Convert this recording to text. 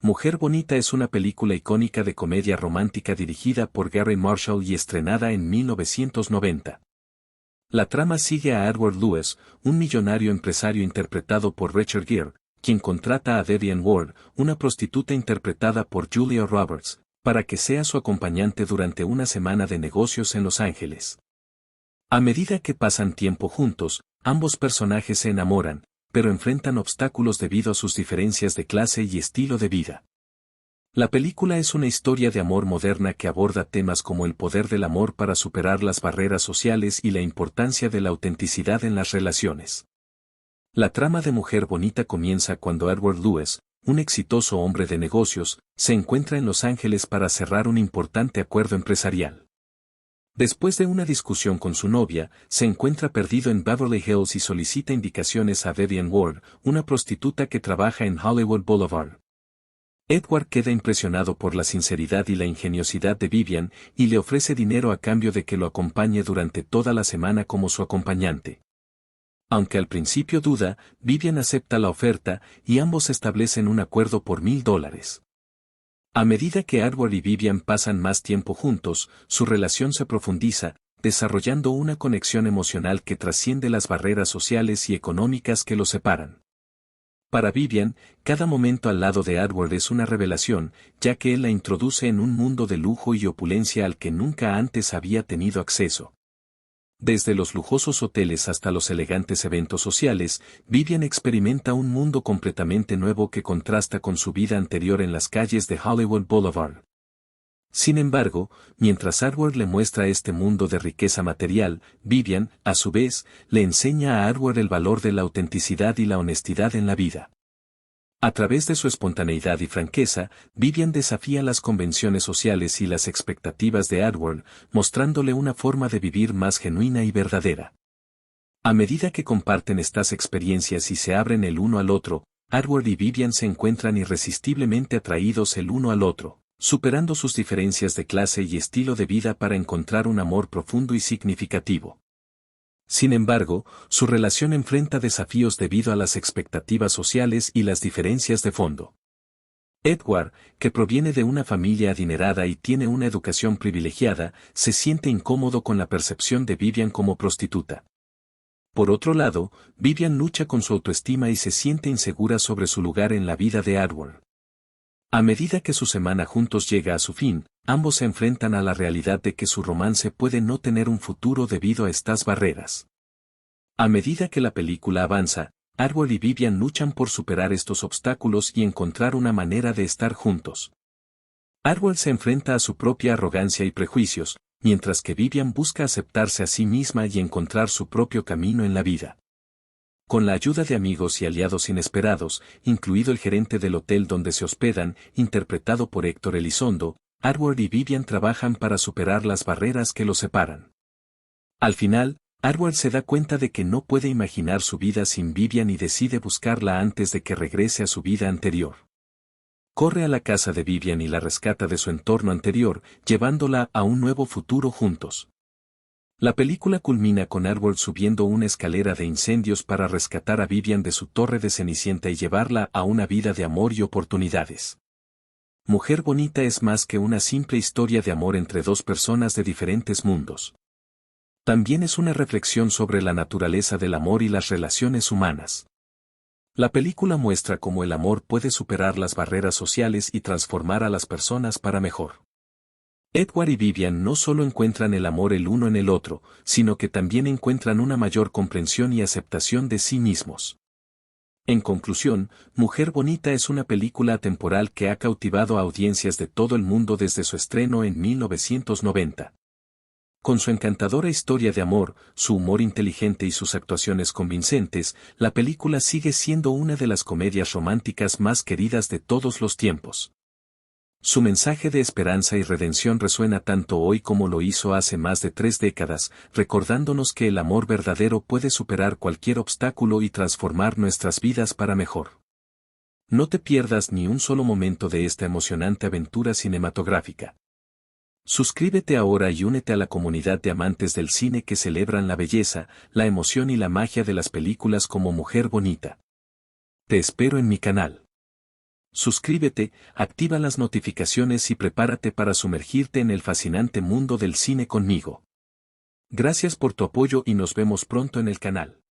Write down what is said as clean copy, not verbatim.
Mujer Bonita es una película icónica de comedia romántica dirigida por Gary Marshall y estrenada en 1990. La trama sigue a Edward Lewis, un millonario empresario interpretado por Richard Gere, quien contrata a Vivian Ward, una prostituta interpretada por Julia Roberts, para que sea su acompañante durante una semana de negocios en Los Ángeles. A medida que pasan tiempo juntos, ambos personajes se enamoran, pero enfrentan obstáculos debido a sus diferencias de clase y estilo de vida. La película es una historia de amor moderna que aborda temas como el poder del amor para superar las barreras sociales y la importancia de la autenticidad en las relaciones. La trama de Mujer Bonita comienza cuando Edward Lewis, un exitoso hombre de negocios, se encuentra en Los Ángeles para cerrar un importante acuerdo empresarial. Después de una discusión con su novia, se encuentra perdido en Beverly Hills y solicita indicaciones a Vivian Ward, una prostituta que trabaja en Hollywood Boulevard. Edward queda impresionado por la sinceridad y la ingeniosidad de Vivian y le ofrece dinero a cambio de que lo acompañe durante toda la semana como su acompañante. Aunque al principio duda, Vivian acepta la oferta y ambos establecen un acuerdo por $1000. A medida que Edward y Vivian pasan más tiempo juntos, su relación se profundiza, desarrollando una conexión emocional que trasciende las barreras sociales y económicas que los separan. Para Vivian, cada momento al lado de Edward es una revelación, ya que él la introduce en un mundo de lujo y opulencia al que nunca antes había tenido acceso. Desde los lujosos hoteles hasta los elegantes eventos sociales, Vivian experimenta un mundo completamente nuevo que contrasta con su vida anterior en las calles de Hollywood Boulevard. Sin embargo, mientras Edward le muestra este mundo de riqueza material, Vivian, a su vez, le enseña a Edward el valor de la autenticidad y la honestidad en la vida. A través de su espontaneidad y franqueza, Vivian desafía las convenciones sociales y las expectativas de Edward, mostrándole una forma de vivir más genuina y verdadera. A medida que comparten estas experiencias y se abren el uno al otro, Edward y Vivian se encuentran irresistiblemente atraídos el uno al otro, superando sus diferencias de clase y estilo de vida para encontrar un amor profundo y significativo. Sin embargo, su relación enfrenta desafíos debido a las expectativas sociales y las diferencias de fondo. Edward, que proviene de una familia adinerada y tiene una educación privilegiada, se siente incómodo con la percepción de Vivian como prostituta. Por otro lado, Vivian lucha con su autoestima y se siente insegura sobre su lugar en la vida de Edward. A medida que su semana juntos llega a su fin, ambos se enfrentan a la realidad de que su romance puede no tener un futuro debido a estas barreras. A medida que la película avanza, Edward y Vivian luchan por superar estos obstáculos y encontrar una manera de estar juntos. Edward se enfrenta a su propia arrogancia y prejuicios, mientras que Vivian busca aceptarse a sí misma y encontrar su propio camino en la vida. Con la ayuda de amigos y aliados inesperados, incluido el gerente del hotel donde se hospedan, interpretado por Héctor Elizondo, Edward y Vivian trabajan para superar las barreras que los separan. Al final, Edward se da cuenta de que no puede imaginar su vida sin Vivian y decide buscarla antes de que regrese a su vida anterior. Corre a la casa de Vivian y la rescata de su entorno anterior, llevándola a un nuevo futuro juntos. La película culmina con Edward subiendo una escalera de incendios para rescatar a Vivian de su torre de Cenicienta y llevarla a una vida de amor y oportunidades. Mujer Bonita es más que una simple historia de amor entre dos personas de diferentes mundos. También es una reflexión sobre la naturaleza del amor y las relaciones humanas. La película muestra cómo el amor puede superar las barreras sociales y transformar a las personas para mejor. Edward y Vivian no solo encuentran el amor el uno en el otro, sino que también encuentran una mayor comprensión y aceptación de sí mismos. En conclusión, Mujer Bonita es una película atemporal que ha cautivado a audiencias de todo el mundo desde su estreno en 1990. Con su encantadora historia de amor, su humor inteligente y sus actuaciones convincentes, la película sigue siendo una de las comedias románticas más queridas de todos los tiempos. Su mensaje de esperanza y redención resuena tanto hoy como lo hizo hace más de 3 décadas, recordándonos que el amor verdadero puede superar cualquier obstáculo y transformar nuestras vidas para mejor. No te pierdas ni un solo momento de esta emocionante aventura cinematográfica. Suscríbete ahora y únete a la comunidad de amantes del cine que celebran la belleza, la emoción y la magia de las películas como Mujer Bonita. Te espero en mi canal. Suscríbete, activa las notificaciones y prepárate para sumergirte en el fascinante mundo del cine conmigo. Gracias por tu apoyo y nos vemos pronto en el canal.